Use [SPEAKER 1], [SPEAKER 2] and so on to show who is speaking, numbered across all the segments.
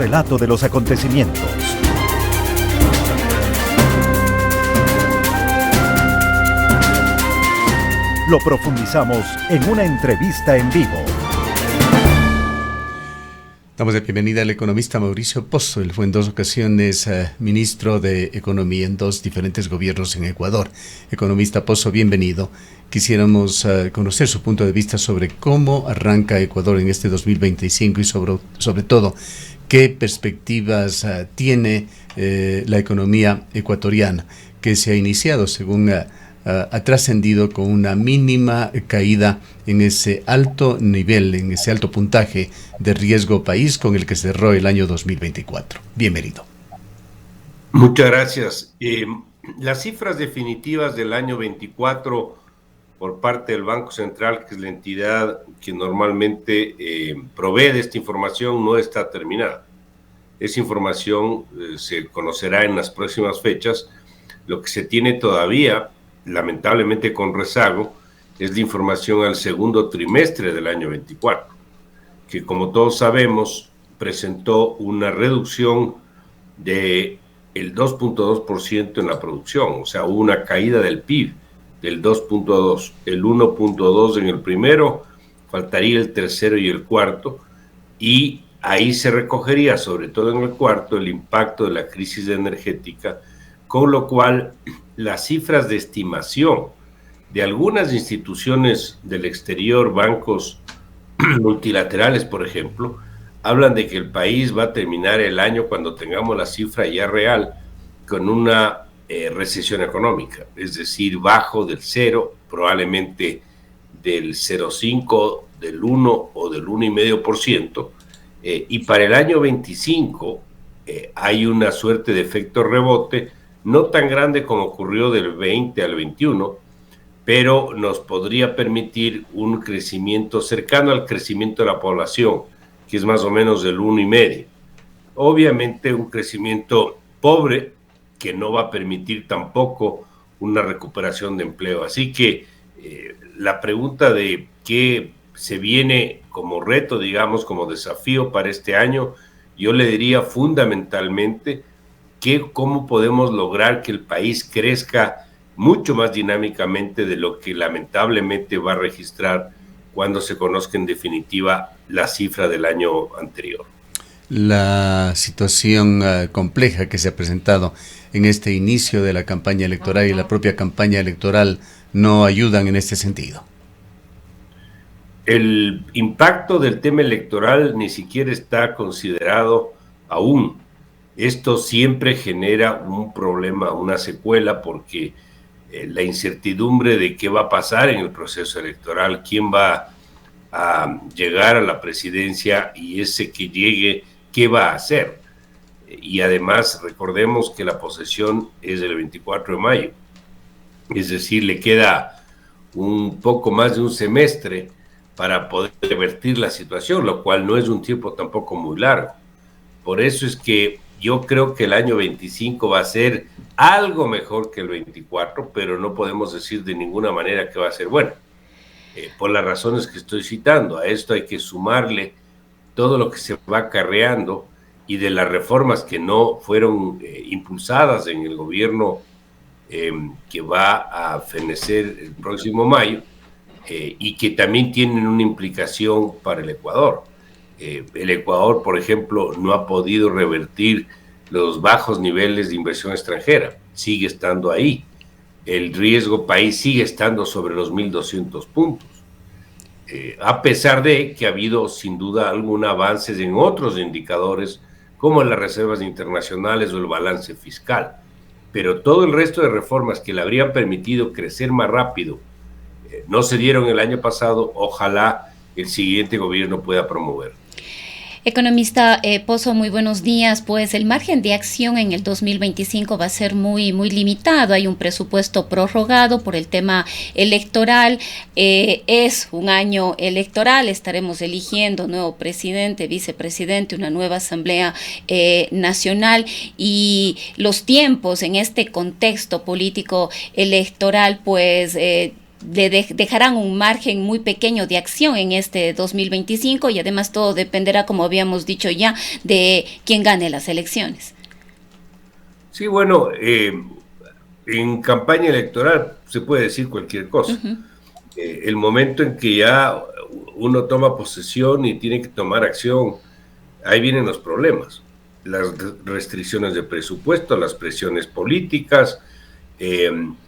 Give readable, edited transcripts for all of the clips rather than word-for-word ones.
[SPEAKER 1] relato de los acontecimientos. Lo profundizamos en una entrevista en vivo.
[SPEAKER 2] Damos la bienvenida al economista Mauricio Pozo. Él fue en 2 ocasiones ministro de Economía en 2 diferentes gobiernos en Ecuador. Economista Pozo, bienvenido. Quisiéramos conocer su punto de vista sobre cómo arranca Ecuador en este 2025 y sobre todo qué perspectivas tiene la economía ecuatoriana, que se ha iniciado según ha trascendido con una mínima caída en ese alto nivel, en ese alto puntaje de riesgo país con el que cerró el año 2024. Bienvenido.
[SPEAKER 3] Muchas gracias. Las cifras definitivas del año 24 por parte del Banco Central, que es la entidad que normalmente provee de esta información, no está terminada. Esa información se conocerá en las próximas fechas. Lo que se tiene todavía, lamentablemente con rezago, es la información al segundo trimestre del año 24, que como todos sabemos presentó una reducción del 2.2% en la producción, o sea, hubo una caída del PIB del 2.2, el 1.2 en el primero, faltaría el tercero y el cuarto, y ahí se recogería, sobre todo en el cuarto, el impacto de la crisis energética, con lo cual las cifras de estimación de algunas instituciones del exterior, bancos multilaterales, por ejemplo, hablan de que el país va a terminar el año, cuando tengamos la cifra ya real, con una recesión económica, es decir, bajo del 0, probablemente del 0,5, del 1 o del 1,5%, y para el año 25 hay una suerte de efecto rebote, no tan grande como ocurrió del 20 al 21, pero nos podría permitir un crecimiento cercano al crecimiento de la población, que es más o menos del 1,5. Obviamente un crecimiento pobre que no va a permitir tampoco una recuperación de empleo. Así que la pregunta de qué se viene como reto, digamos, como desafío para este año, yo le diría fundamentalmente cómo podemos lograr que el país crezca mucho más dinámicamente de lo que lamentablemente va a registrar cuando se conozca en definitiva la cifra del año anterior.
[SPEAKER 2] La situación compleja que se ha presentado en este inicio de la campaña electoral y la propia campaña electoral no ayudan en este sentido.
[SPEAKER 3] El impacto del tema electoral ni siquiera está considerado aún. Esto siempre genera un problema, una secuela, porque la incertidumbre de qué va a pasar en el proceso electoral, quién va a llegar a la presidencia y ese que llegue, qué va a hacer. Y además recordemos que la posesión es el 24 de mayo, es decir, le queda un poco más de un semestre para poder revertir la situación, lo cual no es un tiempo tampoco muy largo. Por eso es que yo creo que el año 25 va a ser algo mejor que el 24, pero no podemos decir de ninguna manera que va a ser bueno. Por las razones que estoy citando, a esto hay que sumarle todo lo que se va acarreando y de las reformas que no fueron impulsadas en el gobierno que va a fenecer el próximo mayo y que también tienen una implicación para el Ecuador. El Ecuador, por ejemplo, no ha podido revertir los bajos niveles de inversión extranjera, sigue estando ahí. El riesgo país sigue estando sobre los 1.200 puntos, a pesar de que ha habido sin duda algún avance en otros indicadores como las reservas internacionales o el balance fiscal. Pero todo el resto de reformas que le habrían permitido crecer más rápido no se dieron el año pasado. Ojalá el siguiente gobierno pueda promover.
[SPEAKER 4] Economista Pozo, muy buenos días. Pues el margen de acción en el 2025 va a ser muy limitado. Hay un presupuesto prorrogado por el tema electoral. Es un año electoral. Estaremos eligiendo nuevo presidente, vicepresidente, una nueva asamblea nacional, y los tiempos en este contexto político electoral pues dejarán un margen muy pequeño de acción en este 2025 y además todo dependerá, como habíamos dicho ya, de quién gane las elecciones.
[SPEAKER 3] Sí, bueno, en campaña electoral se puede decir cualquier cosa. El momento en que ya uno toma posesión y tiene que tomar acción, ahí vienen los problemas. Las restricciones de presupuesto, las presiones políticas,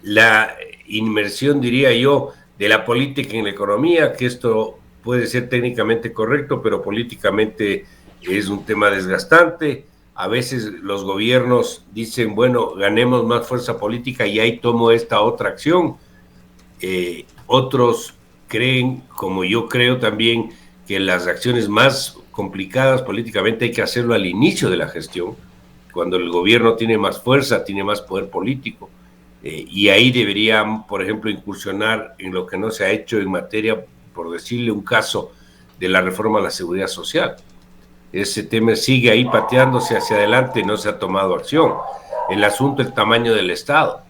[SPEAKER 3] la inmersión, diría yo, de la política en la economía, que esto puede ser técnicamente correcto, pero políticamente es un tema desgastante. A veces los gobiernos dicen, bueno, ganemos más fuerza política y ahí tomo esta otra acción. Otros creen, como yo creo también, que las acciones más complicadas políticamente hay que hacerlo al inicio de la gestión, cuando el gobierno tiene más fuerza, tiene más poder político. Y ahí deberían, por ejemplo, incursionar en lo que no se ha hecho en materia, por decirle un caso, de la reforma a la seguridad social. Ese tema sigue ahí pateándose hacia adelante y no se ha tomado acción. El asunto, el tamaño del Estado,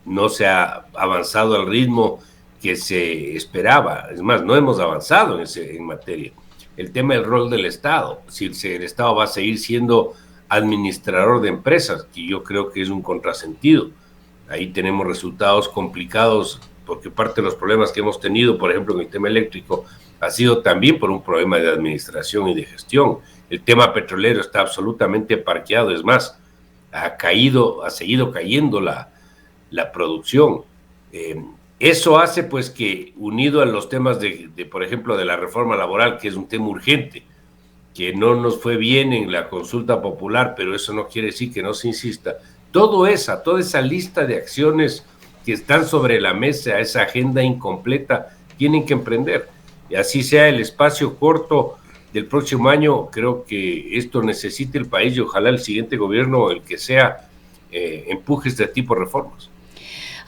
[SPEAKER 3] no se ha avanzado al ritmo que se esperaba. Es más, no hemos avanzado en materia. El tema del rol del Estado, si el Estado va a seguir siendo administrador de empresas, que yo creo que es un contrasentido. Ahí tenemos resultados complicados porque parte de los problemas que hemos tenido, por ejemplo, en el tema eléctrico, ha sido también por un problema de administración y de gestión. El tema petrolero está absolutamente parqueado, es más, ha seguido cayendo la producción. Eso hace pues que, unido a los temas por ejemplo, de la reforma laboral, que es un tema urgente, que no nos fue bien en la consulta popular, pero eso no quiere decir que no se insista. Toda esa lista de acciones que están sobre la mesa, esa agenda incompleta, tienen que emprender. Y así sea el espacio corto del próximo año, creo que esto necesita el país y ojalá el siguiente gobierno, el que sea, empuje este tipo de reformas.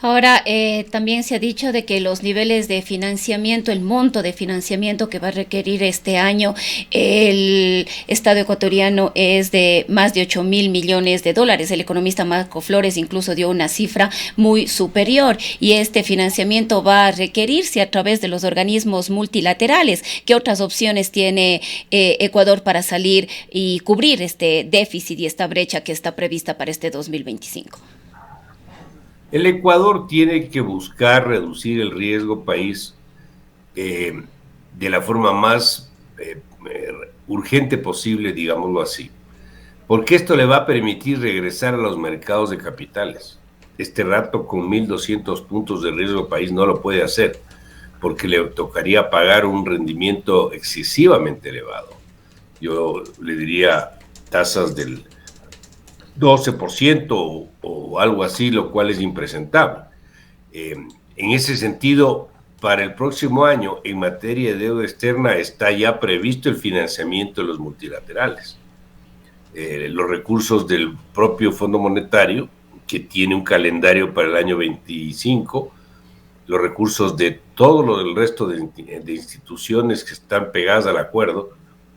[SPEAKER 4] Ahora, también se ha dicho de que los niveles de financiamiento, el monto de financiamiento que va a requerir este año el Estado ecuatoriano es de más de 8.000 millones de dólares. El economista Marco Flores incluso dio una cifra muy superior y este financiamiento va a requerirse a través de los organismos multilaterales. ¿Qué otras opciones tiene Ecuador para salir y cubrir este déficit y esta brecha que está prevista para este 2025?
[SPEAKER 3] El Ecuador tiene que buscar reducir el riesgo país de la forma más urgente posible, digámoslo así, porque esto le va a permitir regresar a los mercados de capitales. Este rato con 1.200 puntos de riesgo país no lo puede hacer, porque le tocaría pagar un rendimiento excesivamente elevado. Yo le diría tasas del 12% o algo así, lo cual es impresentable. En ese sentido, para el próximo año, en materia de deuda externa, está ya previsto el financiamiento de los multilaterales. Los recursos del propio Fondo Monetario, que tiene un calendario para el año 25, los recursos de todo lo del resto de instituciones que están pegadas al acuerdo,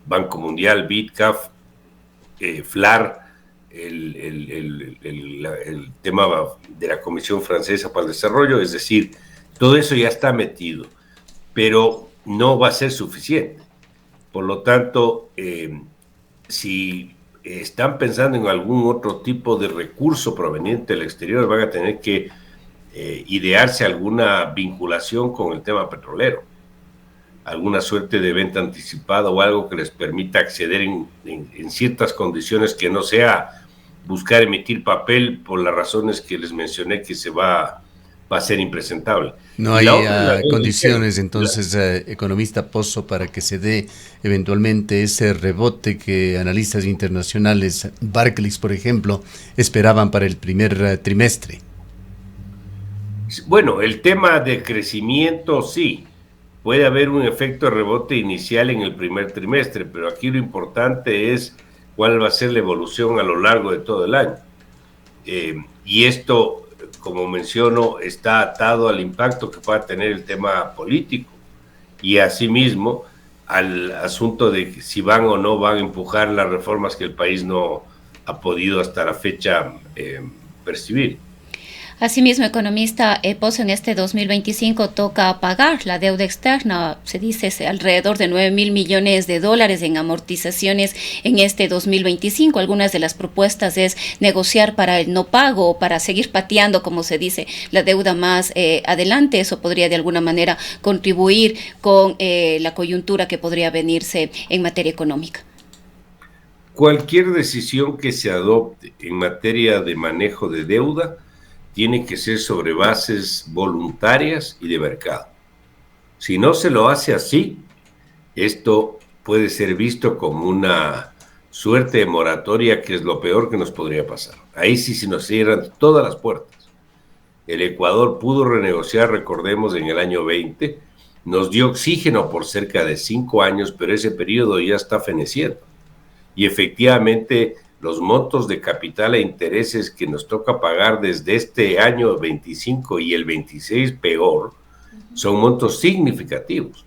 [SPEAKER 3] Banco Mundial, BID, CAF, FLAR, el tema de la Comisión Francesa para el Desarrollo, es decir, todo eso ya está metido, pero no va a ser suficiente. Por lo tanto, si están pensando en algún otro tipo de recurso proveniente del exterior, van a tener que idearse alguna vinculación con el tema petrolero, alguna suerte de venta anticipada o algo que les permita acceder en ciertas condiciones que no sea buscar emitir papel por las razones que les mencioné que va a ser impresentable.
[SPEAKER 2] No hay condiciones, entonces, economista Pozo, para que se dé eventualmente ese rebote que analistas internacionales, Barclays, por ejemplo, esperaban para el primer trimestre.
[SPEAKER 3] Bueno, el tema de crecimiento sí, puede haber un efecto de rebote inicial en el primer trimestre, pero aquí lo importante es cuál va a ser la evolución a lo largo de todo el año. Y esto, como menciono, está atado al impacto que pueda tener el tema político y asimismo al asunto de si van o no van a empujar las reformas que el país no ha podido hasta la fecha percibir.
[SPEAKER 4] Asimismo, economista Pozo, en este 2025 toca pagar la deuda externa, se dice alrededor de 9.000 millones de dólares en amortizaciones en este 2025. Algunas de las propuestas es negociar para el no pago o para seguir pateando, como se dice, la deuda más adelante. Eso podría de alguna manera contribuir con la coyuntura que podría venirse en materia económica.
[SPEAKER 3] Cualquier decisión que se adopte en materia de manejo de deuda tiene que ser sobre bases voluntarias y de mercado. Si no se lo hace así, esto puede ser visto como una suerte de moratoria, que es lo peor que nos podría pasar. Ahí sí se nos cierran todas las puertas. El Ecuador pudo renegociar, recordemos, en el año 20, nos dio oxígeno por cerca de 5 años, pero ese periodo ya está feneciendo. Y efectivamente, los montos de capital e intereses que nos toca pagar desde este año 25 y el 26 peor, son montos significativos.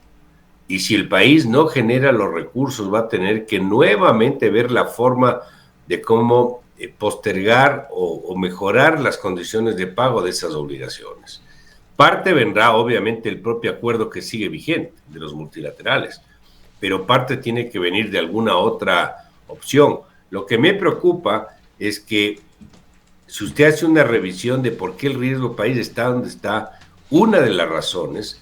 [SPEAKER 3] Y si el país no genera los recursos, va a tener que nuevamente ver la forma de cómo postergar o mejorar las condiciones de pago de esas obligaciones. Parte vendrá, obviamente, el propio acuerdo que sigue vigente de los multilaterales, pero parte tiene que venir de alguna otra opción. Lo que me preocupa es que si usted hace una revisión de por qué el riesgo país está donde está, una de las razones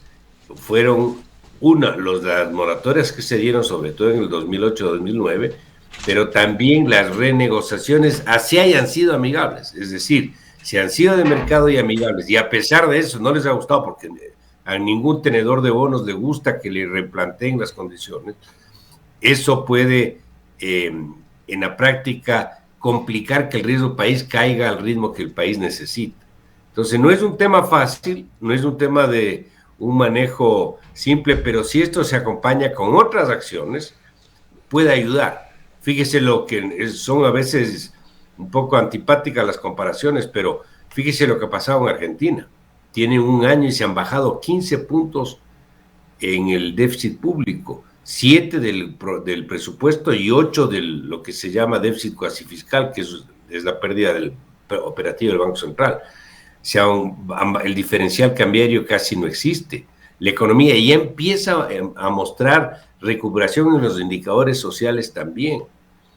[SPEAKER 3] fueron las moratorias que se dieron, sobre todo en el 2008-2009, pero también las renegociaciones, así hayan sido amigables, es decir, si han sido de mercado y amigables, y a pesar de eso no les ha gustado, porque a ningún tenedor de bonos le gusta que le replanteen las condiciones, eso puede en la práctica complicar que el riesgo país caiga al ritmo que el país necesita. Entonces no es un tema fácil, no es un tema de un manejo simple, pero si esto se acompaña con otras acciones, puede ayudar. Fíjese lo que son a veces un poco antipáticas las comparaciones, pero fíjese lo que ha pasado en Argentina. Tienen un año y se han bajado 15 puntos en el déficit público, 7 del presupuesto y 8 de lo que se llama déficit cuasi fiscal, que es la pérdida del operativo del Banco Central. O sea, el diferencial cambiario casi no existe. La economía ya empieza a mostrar recuperación en los indicadores sociales también.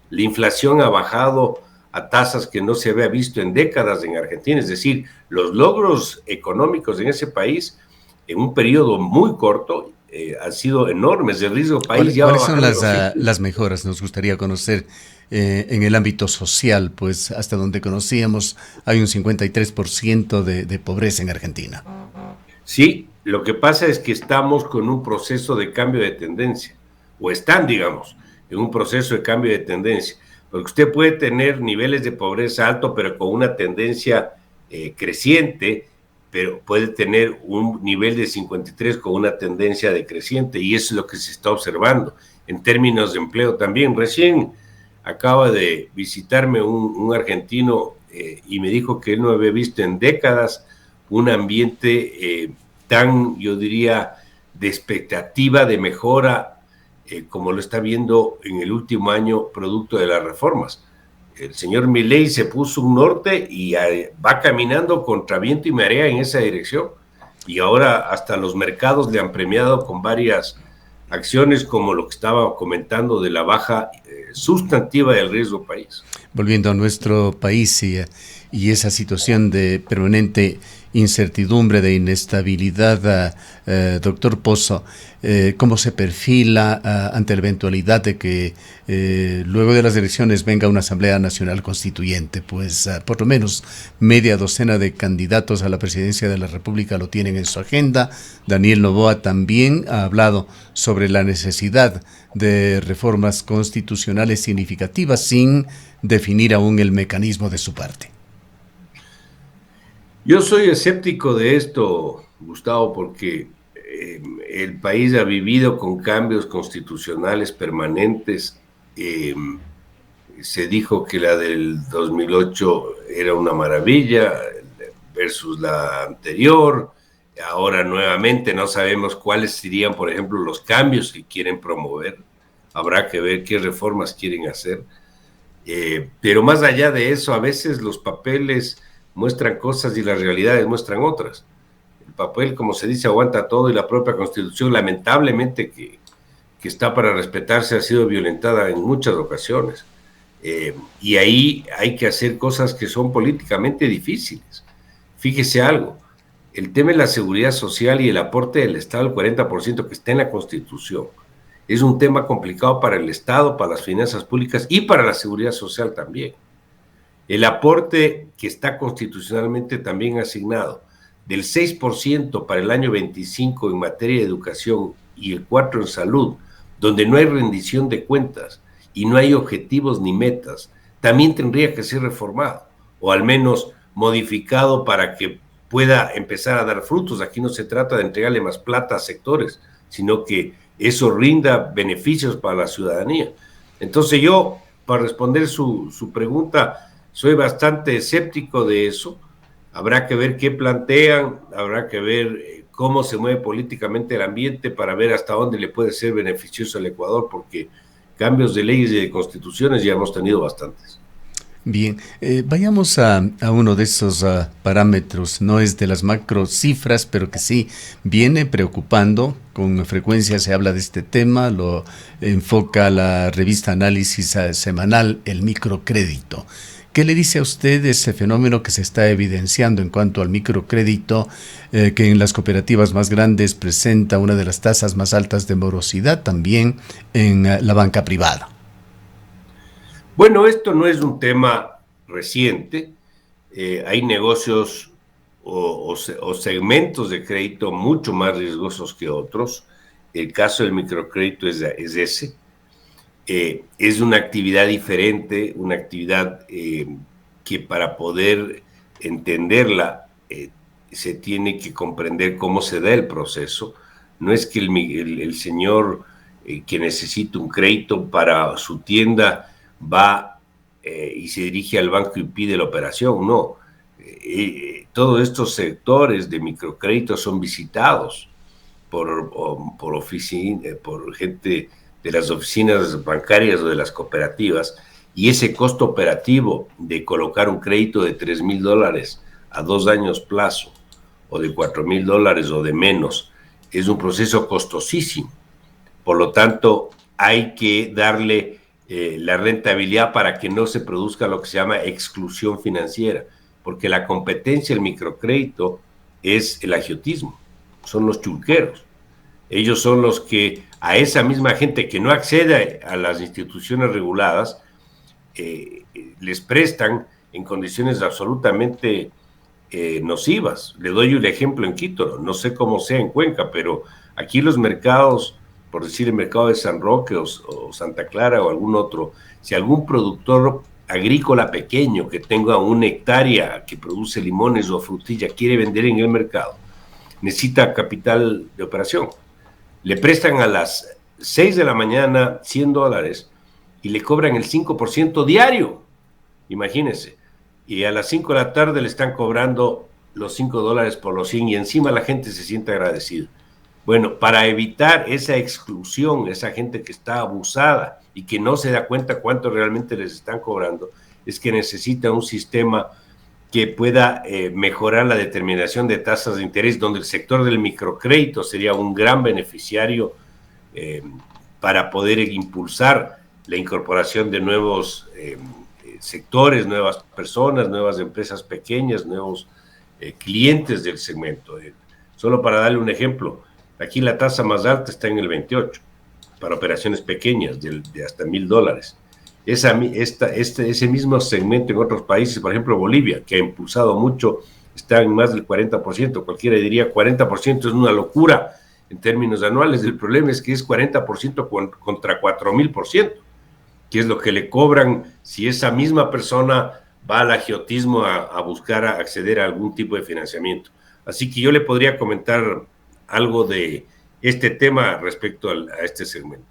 [SPEAKER 3] La inflación ha bajado a tasas que no se había visto en décadas en Argentina, es decir, los logros económicos en ese país en un periodo muy corto han sido enormes. El riesgo país ya
[SPEAKER 2] ¿Cuáles son las mejoras? Nos gustaría conocer en el ámbito social, pues hasta donde conocíamos hay un 53% de pobreza en Argentina.
[SPEAKER 3] Sí, lo que pasa es que estamos con un proceso de cambio de tendencia, o están, digamos, en un proceso de cambio de tendencia, porque usted puede tener niveles de pobreza alto, pero con una tendencia creciente, pero puede tener un nivel de 53 con una tendencia decreciente, y eso es lo que se está observando en términos de empleo también. Recién acaba de visitarme un argentino y me dijo que él no había visto en décadas un ambiente tan, yo diría, de expectativa de mejora como lo está viendo en el último año producto de las reformas. El señor Milei se puso un norte y va caminando contra viento y marea en esa dirección, y ahora hasta los mercados le han premiado con varias acciones, como lo que estaba comentando de la baja sustantiva del riesgo país.
[SPEAKER 2] Volviendo a nuestro país y esa situación de permanente incertidumbre, de inestabilidad, doctor Pozo, ¿cómo se perfila ante la eventualidad de que luego de las elecciones venga una Asamblea Nacional Constituyente? Pues por lo menos media docena de candidatos a la presidencia de la República lo tienen en su agenda. Daniel Noboa también ha hablado sobre la necesidad de reformas constitucionales significativas sin definir aún el mecanismo de su parte.
[SPEAKER 3] Yo soy escéptico de esto, Gustavo, porque el país ha vivido con cambios constitucionales permanentes. Se dijo que la del 2008 era una maravilla versus la anterior. Ahora nuevamente no sabemos cuáles serían, por ejemplo, los cambios que quieren promover. Habrá que ver qué reformas quieren hacer. Pero más allá de eso, a veces los papeles muestran cosas y las realidades muestran otras. El papel, como se dice, aguanta todo, y la propia Constitución, lamentablemente, que está para respetarse, ha sido violentada en muchas ocasiones. Y ahí hay que hacer cosas que son políticamente difíciles. Fíjese algo, el tema de la seguridad social y el aporte del Estado, el 40% que está en la Constitución, es un tema complicado para el Estado, para las finanzas públicas y para la seguridad social también. El aporte que está constitucionalmente también asignado, del 6% para el año 25 en materia de educación y el 4% en salud, donde no hay rendición de cuentas y no hay objetivos ni metas, también tendría que ser reformado, o al menos modificado para que pueda empezar a dar frutos. Aquí no se trata de entregarle más plata a sectores, sino que eso rinda beneficios para la ciudadanía. Entonces yo, para responder su pregunta, soy bastante escéptico de eso. Habrá que ver qué plantean, habrá que ver cómo se mueve políticamente el ambiente para ver hasta dónde le puede ser beneficioso al Ecuador, porque cambios de leyes y de constituciones ya hemos tenido bastantes.
[SPEAKER 2] Bien, vayamos a uno de esos parámetros, no es de las macro cifras, pero que sí viene preocupando. Con frecuencia se habla de este tema, lo enfoca la revista Análisis Semanal, el microcrédito. ¿Qué le dice a usted ese fenómeno que se está evidenciando en cuanto al microcrédito, que en las cooperativas más grandes presenta una de las tasas más altas de morosidad también en la banca privada?
[SPEAKER 3] Bueno, esto no es un tema reciente. Hay negocios o segmentos de crédito mucho más riesgosos que otros. El caso del microcrédito es ese. Es una actividad diferente, una actividad que para poder entenderla se tiene que comprender cómo se da el proceso. No es que el señor que necesita un crédito para su tienda va y se dirige al banco y pide la operación, no. Todos estos sectores de microcrédito son visitados por gente de las oficinas bancarias o de las cooperativas, y ese costo operativo de colocar un crédito de $3,000 a 2 años plazo, o de $4,000 o de menos, es un proceso costosísimo. Por lo tanto, hay que darle la rentabilidad para que no se produzca lo que se llama exclusión financiera, porque la competencia del microcrédito es el agiotismo, son los chulqueros. Ellos son los que a esa misma gente que no accede a las instituciones reguladas les prestan en condiciones absolutamente nocivas. Le doy un ejemplo en Quito, no sé cómo sea en Cuenca, pero aquí los mercados, por decir el mercado de San Roque o Santa Clara o algún otro, si algún productor agrícola pequeño que tenga 1 hectárea que produce limones o frutilla quiere vender en el mercado, necesita capital de operación. Le prestan a las 6 de la mañana $100 y le cobran el 5% diario, imagínense, y a las 5 de la tarde le están cobrando los $5 por los 100 y encima la gente se siente agradecida. Bueno, para evitar esa exclusión, esa gente que está abusada y que no se da cuenta cuánto realmente les están cobrando, es que necesita un sistema que pueda mejorar la determinación de tasas de interés, donde el sector del microcrédito sería un gran beneficiario para poder impulsar la incorporación de nuevos sectores, nuevas personas, nuevas empresas pequeñas, nuevos clientes del segmento. Solo para darle un ejemplo, aquí la tasa más alta está en el 28, para operaciones pequeñas, de hasta $1,000. Ese mismo segmento en otros países, por ejemplo Bolivia, que ha impulsado mucho, está en más del 40%. Cualquiera diría 40% es una locura en términos anuales. El problema es que es 40% contra 4,000%, que es lo que le cobran si esa misma persona va al agiotismo a buscar acceder a algún tipo de financiamiento. Así que yo le podría comentar algo de este tema respecto a este segmento.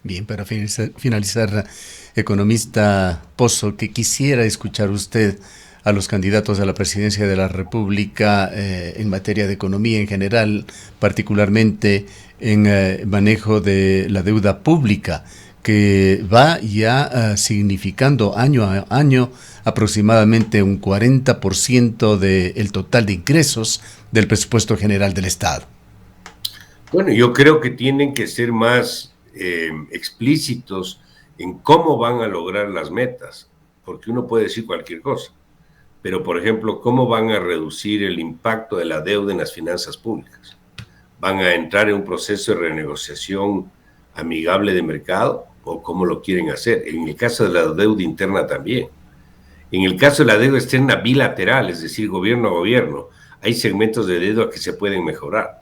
[SPEAKER 2] Bien, para finalizar, economista Pozo, que quisiera escuchar usted a los candidatos a la presidencia de la República en materia de economía en general, particularmente en manejo de la deuda pública. que va ya significando año a año aproximadamente un 40% del total de ingresos del presupuesto general del Estado.
[SPEAKER 3] Bueno, yo creo que tienen que ser más explícitos en cómo van a lograr las metas, porque uno puede decir cualquier cosa, pero por ejemplo, ¿cómo van a reducir el impacto de la deuda en las finanzas públicas? ¿Van a entrar en un proceso de renegociación amigable de mercado o cómo lo quieren hacer? En el caso de la deuda interna también. En el caso de la deuda externa bilateral, es decir, gobierno a gobierno, hay segmentos de deuda que se pueden mejorar.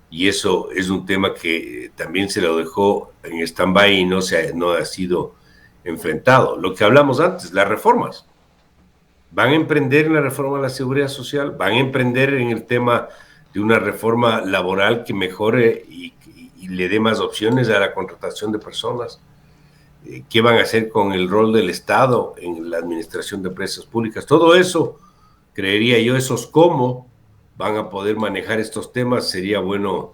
[SPEAKER 3] Y eso es un tema que también se lo dejó en stand-by y no ha sido enfrentado. Lo que hablamos antes, las reformas. Van a emprender en la reforma de la seguridad social, van a emprender en el tema de una reforma laboral que mejore y le dé más opciones a la contratación de personas. ¿Qué van a hacer con el rol del Estado en la administración de empresas públicas? Todo eso, creería yo, esos cómo van a poder manejar estos temas, sería bueno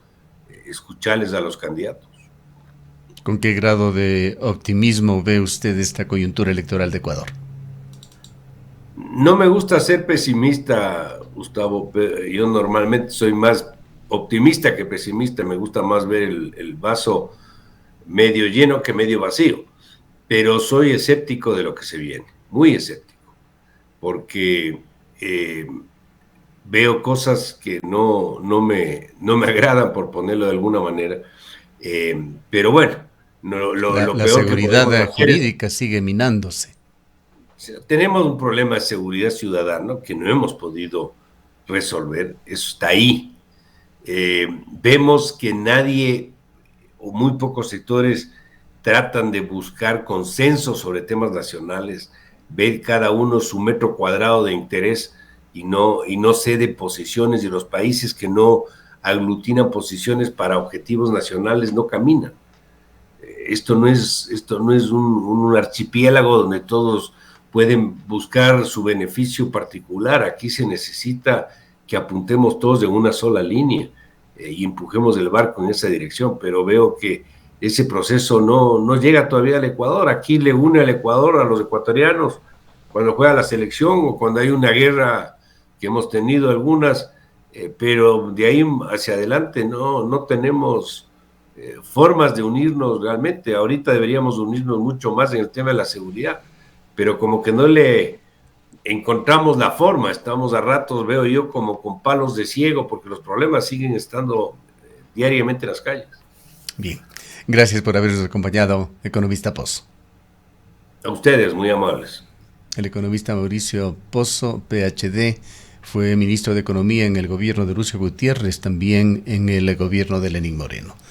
[SPEAKER 3] escucharles a los candidatos.
[SPEAKER 2] ¿Con qué grado de optimismo ve usted esta coyuntura electoral de Ecuador?
[SPEAKER 3] No me gusta ser pesimista, Gustavo. Yo normalmente soy más optimista que pesimista. Me gusta más ver el vaso medio lleno que medio vacío. Pero soy escéptico de lo que se viene, muy escéptico, porque veo cosas que no me agradan, por ponerlo de alguna manera. Pero bueno,
[SPEAKER 2] La
[SPEAKER 3] peor
[SPEAKER 2] seguridad jurídica sigue minándose.
[SPEAKER 3] Tenemos un problema de seguridad ciudadana que no hemos podido resolver, eso está ahí. Vemos que nadie o muy pocos sectores tratan de buscar consenso sobre temas nacionales, ver cada uno su metro cuadrado de interés y no cede posiciones, y los países que no aglutinan posiciones para objetivos nacionales no caminan. Esto no es un archipiélago donde todos pueden buscar su beneficio particular. Aquí se necesita que apuntemos todos en una sola línea y empujemos el barco en esa dirección, pero veo que ese proceso no llega todavía al Ecuador. Aquí le une al Ecuador a los ecuatorianos cuando juega la selección o cuando hay una guerra que hemos tenido algunas, pero de ahí hacia adelante no tenemos formas de unirnos realmente. Ahorita deberíamos unirnos mucho más en el tema de la seguridad, pero como que no le encontramos la forma. Estamos a ratos, veo yo, como con palos de ciego, porque los problemas siguen estando diariamente en las calles.
[SPEAKER 2] Bien, gracias por habernos acompañado, economista Pozo.
[SPEAKER 3] A ustedes, muy amables.
[SPEAKER 2] El economista Mauricio Pozo, PhD, fue ministro de Economía en el gobierno de Lucio Gutiérrez, también en el gobierno de Lenín Moreno.